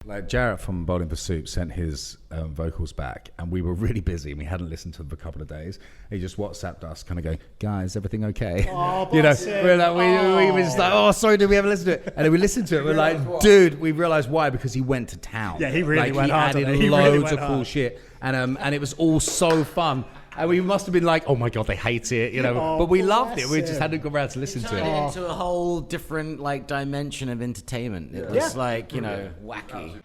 Like Jarrett from Bowling for Soup sent his vocals back, and we were really busy and we hadn't listened to them for a couple of days. He just WhatsApped us, kind of going, "Guys, everything okay?" Oh, you know, we're like, we were just like, "Oh, sorry, did we ever listen to it?" And then we listened to it. We're like, "Dude," we realized why, because he went to town. Yeah, he really went hard. He added loads of cool shit, and it was all so fun. And we must have been like, "Oh my god, they hate it," you know. But we loved it. We just hadn't got around to listen to it. Turned it into a whole different dimension of entertainment. It was wacky.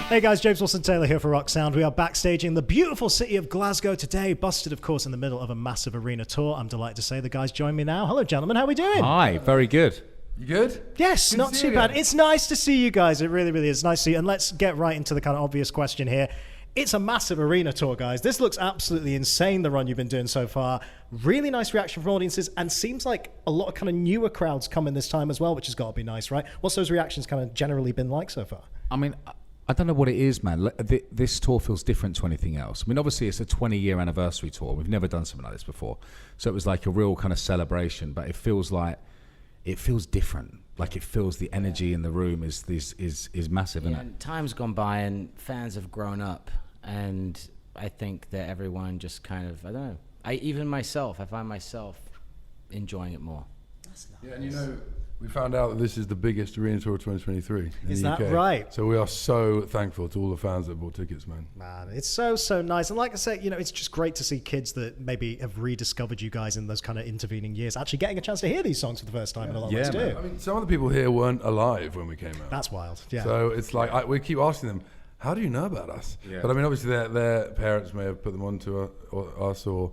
Hey guys, James Wilson Taylor here for Rock Sound. We are backstage in the beautiful city of Glasgow today, busted of course in the middle of a massive arena tour. I'm delighted to say the guys join me now. Hello gentlemen, how are we doing? Hi, very good. You good? Yes, not too bad. It's nice to see you guys. It really, really is nice to see you. And let's get right into the kind of obvious question here. It's a massive arena tour, guys. This looks absolutely insane, the run you've been doing so far. Really nice reaction from audiences, and seems like a lot of kind of newer crowds coming this time as well, which has got to be nice, right? What's those reactions kind of generally been like so far? I mean, I don't know what it is, man. This tour feels different to anything else. I mean, obviously, it's a 20-year anniversary tour. We've never done something like this before. So it was like a real kind of celebration, but it feels different. Like it feels the energy in the room is massive, isn't it? And time's gone by and fans have grown up, and I think that everyone just kind of, I don't know. I find myself enjoying it more. That's nice. Yeah, and you know, we found out that this is the biggest arena tour of 2023 in Is the that UK. right? So we are so thankful to all the fans that bought tickets, man. Man, it's so nice. And like I said, you know, it's just great to see kids that maybe have rediscovered you guys in those kind of intervening years actually getting a chance to hear these songs for the first time in a lot of ways too. I mean, some of the people here weren't alive when we came out. That's wild. Yeah. So it's like, we keep asking them, how do you know about us? Yeah. But I mean, obviously their parents may have put them on to us, or,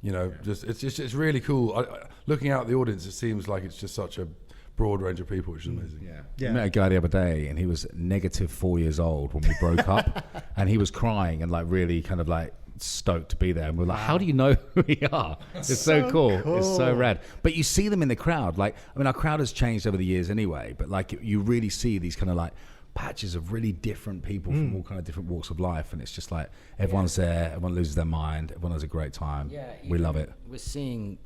you know, it's really cool. Looking out at the audience, it seems like it's just such a broad range of people, which is amazing. I met a guy the other day, and he was -4 years old when we broke up, and he was crying and like really kind of like stoked to be there. And we're like, "How do you know who we are?" It's so cool. It's so rad. But you see them in the crowd. Like, I mean, our crowd has changed over the years anyway. But like, you really see these kind of like patches of really different people from all kind of different walks of life, and it's just like everyone's there. Everyone loses their mind. Everyone has a great time. We love it. We're seeing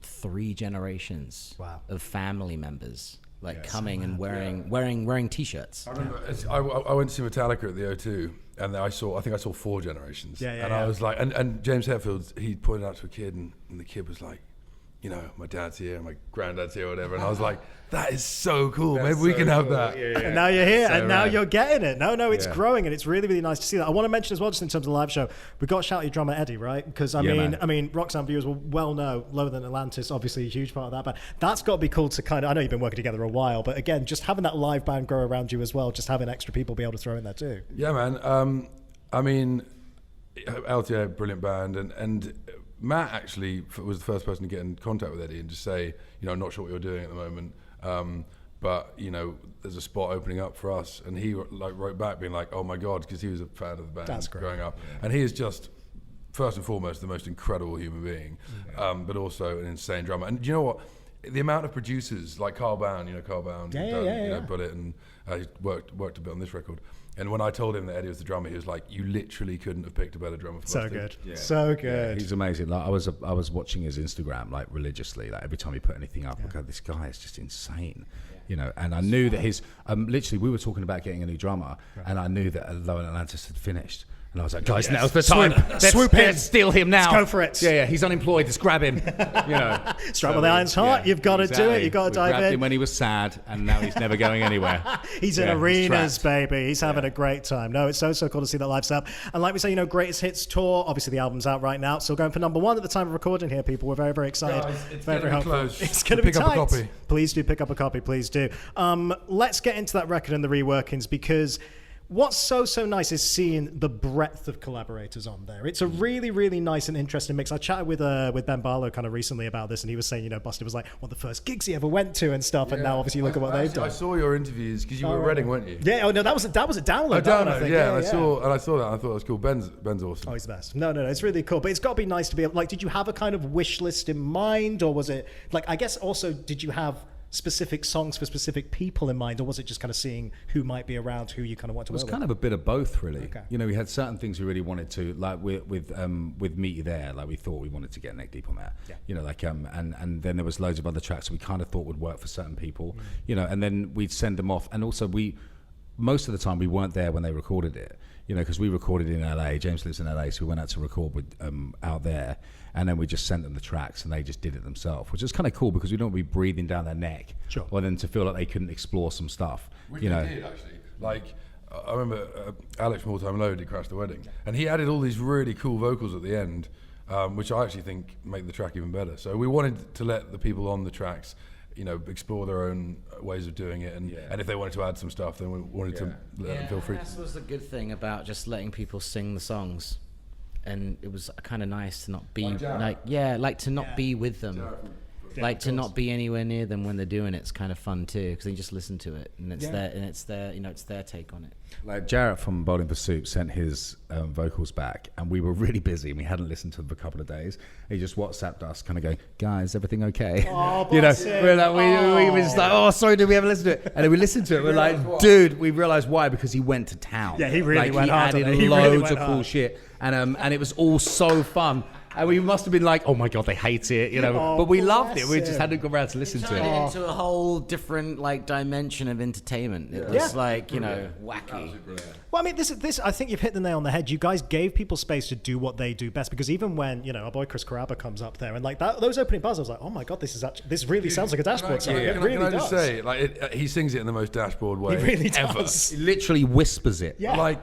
3 generations of family members coming and wearing t-shirts. I remember I went to see Metallica at the O2, and I think I saw 4 generations. I was like, and James Hetfield, he pointed out to a kid, and the kid was like, you know, my dad's here, my granddad's here, or whatever. And I was like, that is so cool. Maybe we can have that. Yeah. And now you're here, and now you're getting it. No, it's growing, and it's really, really nice to see that. I want to mention as well, just in terms of the live show, we've got to shout out your drummer Eddie, right? Because I mean, Rock Sound viewers will well know Lower Than Atlantis, obviously a huge part of that. But that's got to be cool to kind of. I know you've been working together a while, but again, just having that live band grow around you as well, just having extra people be able to throw in there too. Yeah, man. I mean, LTA, brilliant band, and Matt actually was the first person to get in contact with Eddie and just say, you know, I'm not sure what you're doing at the moment, but, you know, there's a spot opening up for us. And he wrote back being like, oh my God, because he was a fan of the band growing up. Yeah. And he is just, first and foremost, the most incredible human being, but also an insane drummer. And you know what? The amount of producers like Carl Bound, Bullet, and he worked a bit on this record. And when I told him that Eddie was the drummer, he was like, "You literally couldn't have picked a better drummer for so good, so good." Yeah, he's amazing. Like I was watching his Instagram like religiously. Like every time he put anything up, I go, "This guy is just insane," you know. And I knew that his literally we were talking about getting a new drummer, and I knew that Lower Than Atlantis had finished. And I was like, guys, now's the time. Let's steal him now. Let's go for it. Yeah, he's unemployed. Let's grab him. You know, strike with the iron's heart. You've got to do it. You've got to dive in. We grabbed him when he was sad, and now he's never going anywhere. He's in arenas, baby. He's having a great time. No, it's so cool to see that live stuff. And like we say, you know, Greatest Hits Tour. Obviously, the album's out right now. Still going for #1 at the time of recording here, people. We're very, very excited. Guys, it's very hopeful. Close. It's going to be tight. Pick up a copy. Please do pick up a copy. Please do. Let's get into that record and the reworkings, because what's so nice is seeing the breadth of collaborators on there. It's a really, really nice and interesting mix. I chatted with Ben Barlow kind of recently about this, and he was saying, you know, Busted was like one of the first gigs he ever went to and stuff, and now obviously look at what they've done. I saw your interviews because you were at Reading, weren't you? Yeah. Oh no, that was a download. I think. Yeah, I saw that. I thought it was cool. Ben's awesome. Oh, he's the best. No, it's really cool. But it's got to be nice to be able, like, did you have a kind of wish list in mind, or was it like, I guess also, did you have specific songs for specific people in mind, or was it just kind of seeing who might be around, who you kind of want to work with? It was kind of a bit of both, really. Okay. You know, we had certain things we really wanted to, like with Meet You There, like we thought we wanted to get neck deep on that. Yeah. You know, like and then there was loads of other tracks we kind of thought would work for certain people. You know, and then we'd send them off, and also most of the time we weren't there when they recorded it, because we recorded in LA. James lives in LA, so we went out to record with out there, and then we just sent them the tracks, and they just did it themselves, which is kind of cool because we don't want to be breathing down their neck, Sure. or then to feel like they couldn't explore some stuff. Which we did, actually. Like, I remember Alex from All Time Low did Crash the Wedding, and he added all these really cool vocals at the end, which I actually think make the track even better. So we wanted to let the people on the tracks, explore their own ways of doing it, and if they wanted to add some stuff, then we wanted to let them feel free. That was the good thing about just letting people sing the songs, and it was kind of nice to not be to not be with them. Like to not be anywhere near them when they're doing it. It's kind of fun too, because they just listen to it, and it's their take on it. Like Jarrett from Bowling for Soup sent his vocals back, and we were really busy, and we hadn't listened to them for a couple of days. He just WhatsApped us, kind of going, "Guys, everything okay?" Oh, we're like, we were just like, "Oh, sorry, did we ever listen to it?" And then we listened to it. We're like, "Dude," we realized why, because he went to town. Yeah, he really went hard on it. He added loads of cool shit, and it was all so fun. And we must have been like, "Oh my god, they hate it," but we loved it. We just hadn't gone around to listen to it. Turned it into a whole different dimension of entertainment. It was wacky. Well, I mean, this. I think you've hit the nail on the head. You guys gave people space to do what they do best, because even when our boy Chris Caraba comes up there and like that, those opening bars, I was like, "Oh my god, this really sounds like a Dashboard song." It really can I does. just say, he sings it in the most Dashboard way. He really ever. does. He literally whispers it. Yeah.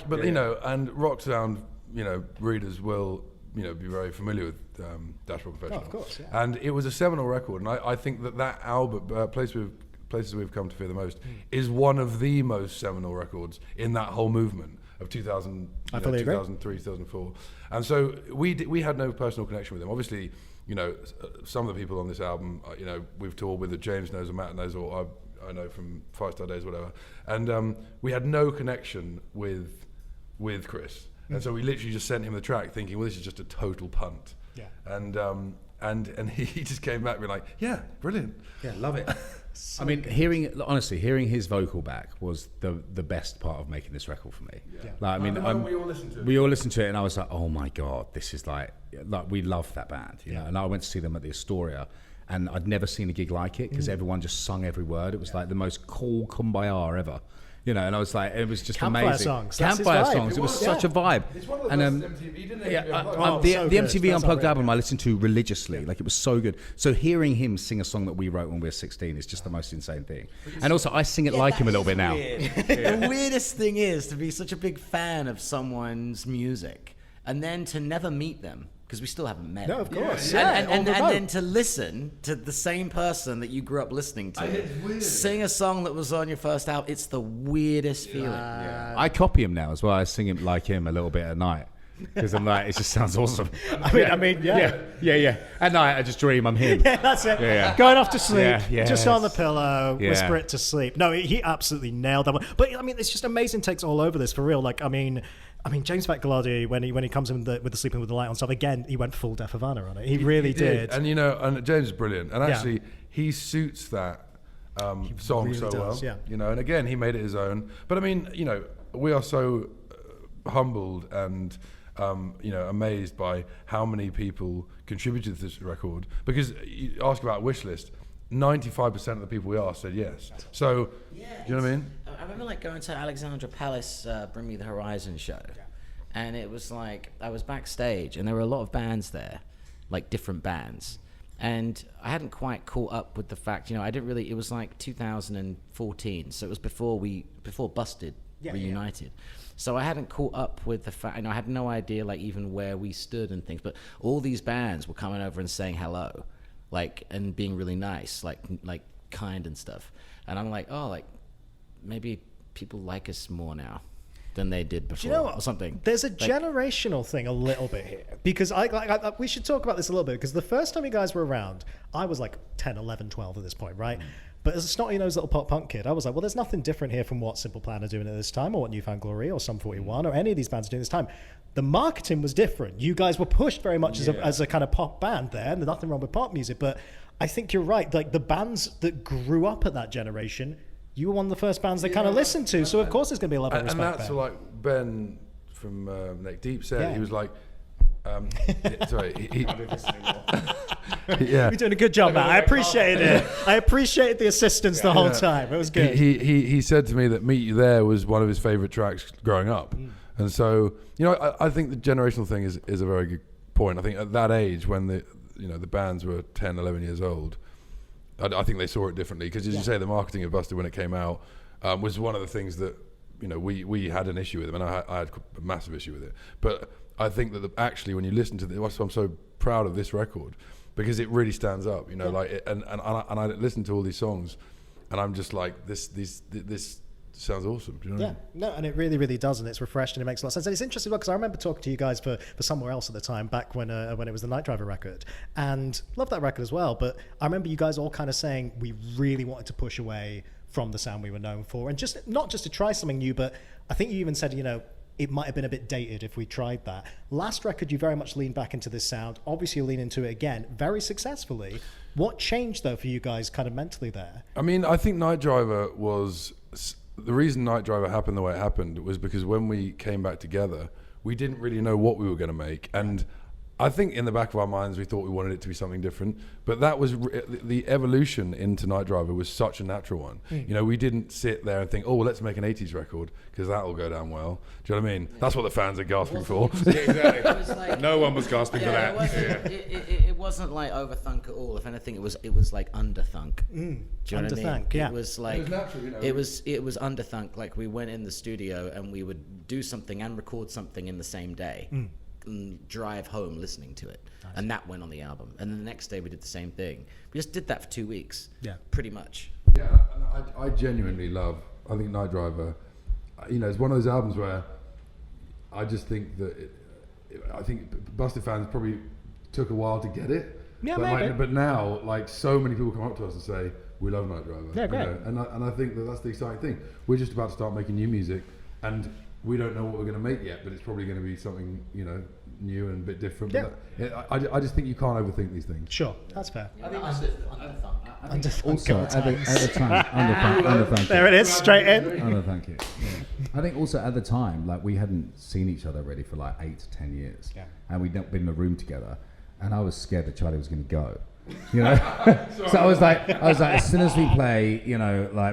And rock sound, readers will. Be very familiar with Dashboard Confessional. Oh, of course, yeah. And it was a seminal record, and I think that album, Places We've Come to Fear the Most, is one of the most seminal records in that whole movement of 2000, 2003, 2004. And so we had no personal connection with them. Obviously, some of the people on this album, we've toured with, that James knows, or Matt knows, or I know from 5 Star Days, whatever. And we had no connection with Chris. And so we literally just sent him the track thinking, well, this is just a total punt. Yeah. And he just came back being like, yeah, brilliant. Yeah, love it. I mean, hearing his vocal back was the best part of making this record for me. Yeah. Like, I mean, we all listened to it. We all listened to it, and I was like, oh my god, this is like we love that band, you know. And I went to see them at the Astoria, and I'd never seen a gig like it, because everyone just sung every word. It was like the most cool kumbaya ever. And I was like, it was just Campfire amazing. songs. Campfire songs. It was such a vibe. It's one of the And best MTV. He didn't the so good. MTV That's Unplugged unreal. album I listened to religiously. Like, it was so good. So hearing him sing a song that we wrote when we were 16 is just the most insane thing. And also, I sing it like him a little bit now. The weirdest thing is to be such a big fan of someone's music and then to never meet them, because we still haven't met No, them. of course. And then to listen to the same person that you grew up listening to sing a song that was on your first album. It's the weirdest feeling. I copy him now as well. I sing him like him a little bit at night, because I'm like, it just sounds awesome. I mean, yeah. At night, I just dream I'm him. Yeah, that's it. Yeah. Going off to sleep, Yeah, just on the pillow, Yeah. whisper it to sleep. No, he absolutely nailed that one. But I mean, it's just amazing takes all over this, for real. Like, I mean, James Gallardi, when he comes in with the Sleeping with the Light on stuff, again, he went full Def Havana on it. He really did. And and James is brilliant. And actually, he suits that song really so does, well. yeah. And again, he made it his own. But I mean, we are so humbled and amazed by how many people contributed to this record. Because you ask about wish list, 95% of the people we asked said yes. So, do you know what I mean? I remember going to Alexandra Palace Bring Me the Horizon show, and it was like I was backstage, and there were a lot of bands there, like different bands, and I hadn't quite caught up with the fact, I didn't really. It was like 2014, so it was before Busted reunited. So I hadn't caught up with the fact, I had no idea like even where we stood and things, but all these bands were coming over and saying hello, and being really nice, like kind and stuff, and I'm like, oh, like maybe people like us more now than they did before, or something. There's a generational thing a little bit here, because we should talk about this a little bit, because the first time you guys were around, I was like 10, 11, 12 at this point, right? But as a snotty-nosed little pop punk kid, I was like, well, there's nothing different here from what Simple Plan are doing at this time, or what Newfound Glory, or Sum 41, or any of these bands are doing this time. The marketing was different. You guys were pushed very much as a kind of pop band there, and there's nothing wrong with pop music, but I think you're right. Like, the bands that grew up at that generation, you were one of the first bands they kind of listened to, so of course there's going to be a level of respect. And that's there. like Ben from Neck Deep said. He was like, sorry, Yeah. You're doing a good job, Matt. I appreciated it. I appreciated the assistance the whole time. It was good. He said to me that Meet You There was one of his favourite tracks growing up. And so, I think the generational thing is a very good point. I think at that age when the bands were 10, 11 years old, I think they saw it differently. Because as you say, the marketing of Busted when it came out was one of the things that, we had an issue with them, and I had a massive issue with it. But I think that actually when you listen to this, I'm so proud of this record because it really stands up, and I listen to all these songs and I'm just like, this sounds awesome. Do you know what I mean? No, and it really, really does, and it's refreshing. It makes a lot of sense. And it's interesting because I remember talking to you guys for somewhere else at the time, back when it was the Night Driver record, and loved that record as well. But I remember you guys all kind of saying we really wanted to push away from the sound we were known for, and not just to try something new, but I think you even said, it might have been a bit dated if we tried that. Last record, you very much leaned back into this sound. Obviously, you lean into it again very successfully. What changed, though, for you guys kind of mentally there? I mean, I think Night Driver was... The reason Night Driver happened the way it happened was because when we came back together, we didn't really know what we were going to make. And I think in the back of our minds, we thought we wanted it to be something different. But that was the evolution into Night Driver was such a natural one. We didn't sit there and think, oh, well, let's make an 80s record because that'll go down well. Do you know what I mean? Yeah. That's what the fans are gasping for. Yeah, exactly. No one was gasping for that. It wasn't like overthunk at all. If anything, it was like underthunk. Do you know what I mean? Yeah. It was like, it was natural, it was underthunk. Like we went in the studio and we would do something and record something in the same day. And drive home listening to it. Nice. And that went on the album. And then the next day we did the same thing. We just did that for 2 weeks. Yeah. Pretty much. Yeah, I genuinely love, I think Night Driver, it's one of those albums where I just think that, I think Busted fans probably took a while to get it. Yeah, maybe. But now, so many people come up to us and say, we love Night Driver. Yeah, great. And I think that's the exciting thing. We're just about to start making new music, and we don't know what we're going to make yet, but it's probably going to be something, new and a bit different. Yeah. But I just think you can't overthink these things. Sure, that's fair. I think underthunk. Also, at the time, underthunk. There it is, straight in. Underthunk it. Yeah. I think also at the time, we hadn't seen each other really for 8 to 10 years, and we'd not been in a room together, and I was scared that Charlie was going to go. So I was like, as soon as we play,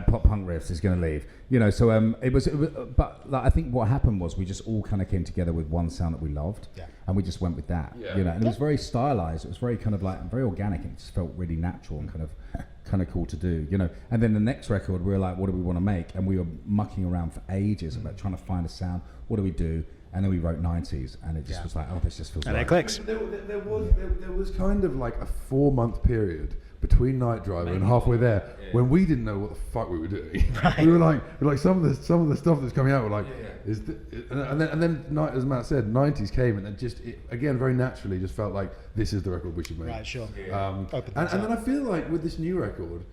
pop punk riffs, he's going to leave. So it was but I think what happened was we just all kind of came together with one sound that we loved, and we just went with that. And it was very stylized. It was very kind of very organic, and it just felt really natural and kind of cool to do. And then the next record, we were like, what do we want to make? And we were mucking around for ages about trying to find a sound. What do we do? And then we wrote 90s, and it just was like, oh, this just feels right. And it clicks. There was kind of like a 4-month period between Night Driver and halfway there when we didn't know what the fuck we were doing. Right. We were like some of the stuff that's coming out. We're like, and then as Matt said, 90s came, and it again very naturally just felt like this is the record we should make. Right, sure. And then I feel like with this new record,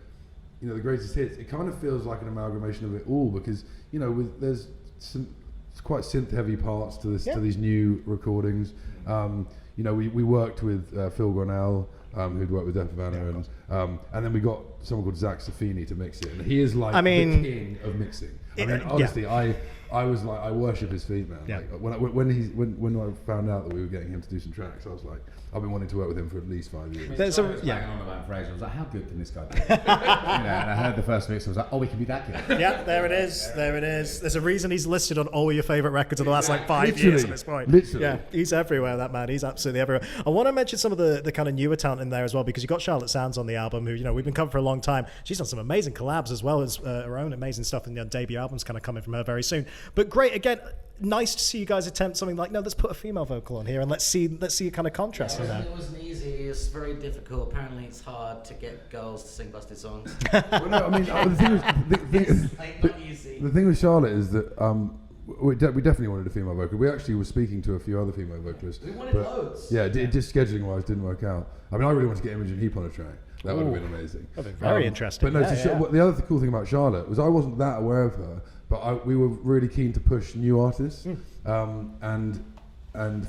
the greatest hits, it kind of feels like an amalgamation of it all because there's some. It's quite synth-heavy parts to this to these new recordings. We worked with Phil Gornell, who'd worked with Havana, and then we got someone called Zach Safini to mix it, and he is the king of mixing. Honestly, I was like, I worship his feet, man. Yeah. When I found out that we were getting him to do some tracks, I was like, I've been wanting to work with him for at least 5 years. There's on about Fraser. I was like, how good can this guy be? And I heard the first mix. I was like, oh, we can be that good. Yeah, there it is. There's a reason he's listed on all your favourite records of the last 5 years at this point. Literally. Yeah, he's everywhere, that man. He's absolutely everywhere. I want to mention some of the kind of newer talent in there as well, because you've got Charlotte Sands on the album, who we've been covering for a long time. She's done some amazing collabs as well as her own amazing stuff, and the debut album's kind of coming from her very soon. But great, again, nice to see you guys attempt something like, no, let's put a female vocal on here and let's see a kind of contrast in there. It wasn't easy. It's very difficult. Apparently, it's hard to get girls to sing Busted songs. Well, no, I mean, the thing with Charlotte is that we definitely wanted a female vocal. We actually were speaking to a few other female vocalists. We wanted loads. Yeah, it just scheduling wise didn't work out. I mean, I really wanted to get Imogen Heap on a track. That would have been amazing. That'd be very interesting. But no, the other cool thing about Charlotte was I wasn't that aware of her, but we were really keen to push new artists. And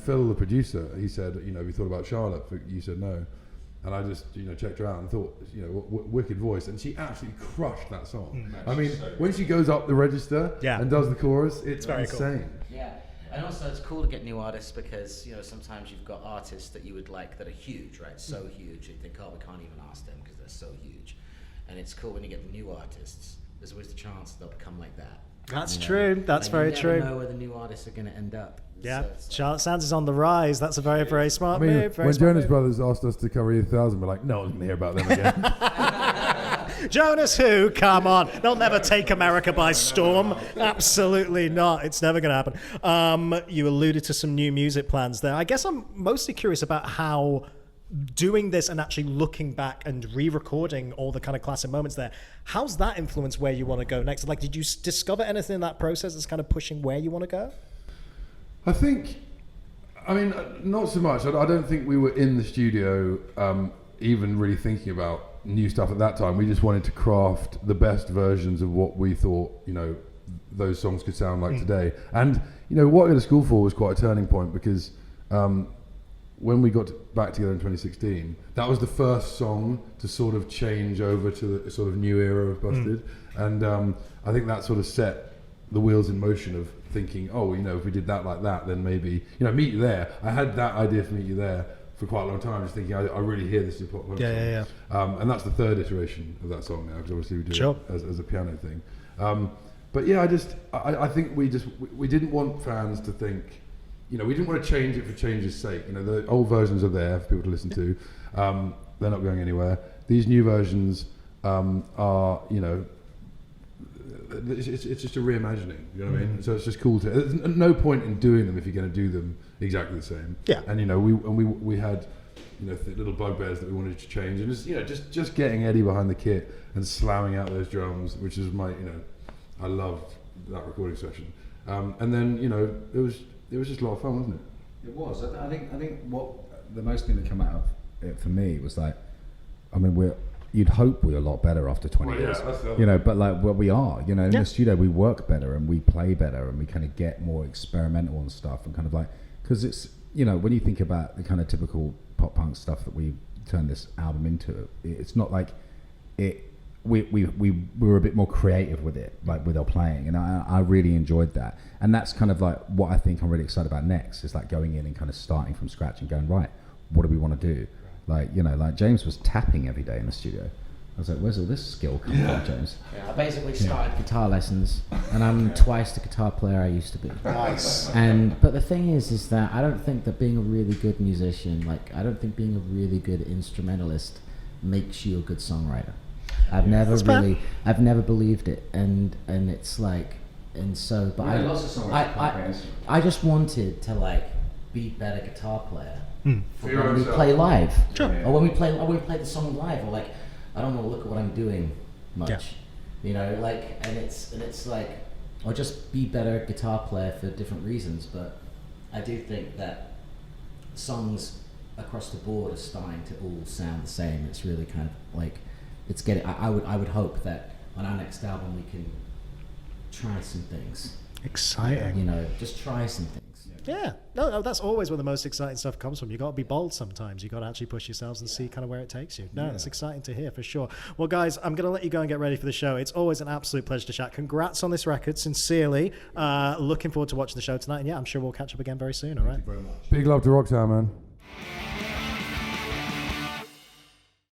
Phil, the producer, he said, have you thought about Charlotte? You said no. And I just, checked her out and thought, wicked voice. And she absolutely crushed that song. I mean, when she goes up the register and does the chorus, it's very insane. Cool. Yeah. And also, it's cool to get new artists because, you know, sometimes you've got artists that you would like that are huge, right? So huge, you think, oh, we can't even ask them because they're so huge. And it's cool when you get the new artists. There's always the chance they'll become like that. That's you know? true. That's Like, very you true. never know where the new artists are going to end up. Yeah, So it's like- Charlotte Sands is on the rise. That's a very, very smart move. Very when smart Jonas move. Brothers asked us to cover E1000, we're like, no one's going to hear about them again. Jonas who? Come on. They'll never take America by storm. Absolutely not. It's never going to happen. You alluded to some new music plans there. I guess I'm mostly curious about how doing this and actually looking back and re-recording all the kind of classic moments there, how's that influence where you want to go next? Like, did you discover anything in that process that's kind of pushing where you want to go? I think, I mean, not so much. I don't think we were in the studio even really thinking about new stuff at that time. We just wanted to craft the best versions of what we thought, you know, those songs could sound like today. And, you know, What I Go to School For was quite a turning point because when we got back together in 2016, that was the first song to sort of change over to the sort of new era of Busted. And I think that sort of set the wheels in motion of thinking, oh, you know, if we did that like that, then maybe, you know, Meet You There. I had that idea for Meet You There for quite a long time, just thinking, I really hear this in pop punk song. And that's the third iteration of that song now, because obviously we do it as a piano thing. But yeah, I think we didn't want fans to think, you know, we didn't want to change it for change's sake. You know, the old versions are there for people to listen to. They're not going anywhere. These new versions are, you know, it's just a reimagining. You know what I mean? So it's just cool to. There's no point in doing them if you're going to do them exactly the same. Yeah. And you know, we had, you know, little bugbears that we wanted to change, and just, you know, just getting Eddie behind the kit and slamming out those drums, which is my, you know, I loved that recording session. And then, you know, it was just a lot of fun, wasn't it? It was. I think what the most thing that came out of it for me was like, I mean, you'd hope we're a lot better after 20 Well, yeah, years, that's the other you know, but like what we are, you know, in Yeah. the studio we work better and we play better and we kind of get more experimental and stuff and kind of like, because it's, you know, when you think about the kind of typical pop punk stuff that we turned this album into, it's not like we were a bit more creative with it, like with our playing, and I really enjoyed that. And that's kind of like what I think I'm really excited about next, is like going in and kind of starting from scratch and going, right, what do we want to do? Like, you know, like James was tapping every day in the studio. I was like, where's all this skill coming from, James? Yeah, I basically started guitar lessons, and I'm twice the guitar player I used to be. Nice. But the thing is that I don't think that being a really good musician, like, I don't think being a really good instrumentalist makes you a good songwriter. I've never believed it, and it's like, and so, but I just wanted to like be a better guitar player for your when own we self. play live, Sure. or when we play the song live, or like, I don't want to look at what I'm doing much, you know, like, and it's like, or just be better guitar player for different reasons. But I do think that songs across the board are starting to all sound the same. It's really kind of like, it's getting. I would hope that on our next album we can try some things. Exciting. You know, just try some things. Yeah, no, that's always where the most exciting stuff comes from. You got to be bold sometimes. You got to actually push yourselves and see kind of where it takes you. No, it's exciting to hear for sure. Well, guys, I'm going to let you go and get ready for the show. It's always an absolute pleasure to chat. Congrats on this record, sincerely. Looking forward to watching the show tonight. And yeah, I'm sure we'll catch up again very soon. All right. Big love to Roxanne, man.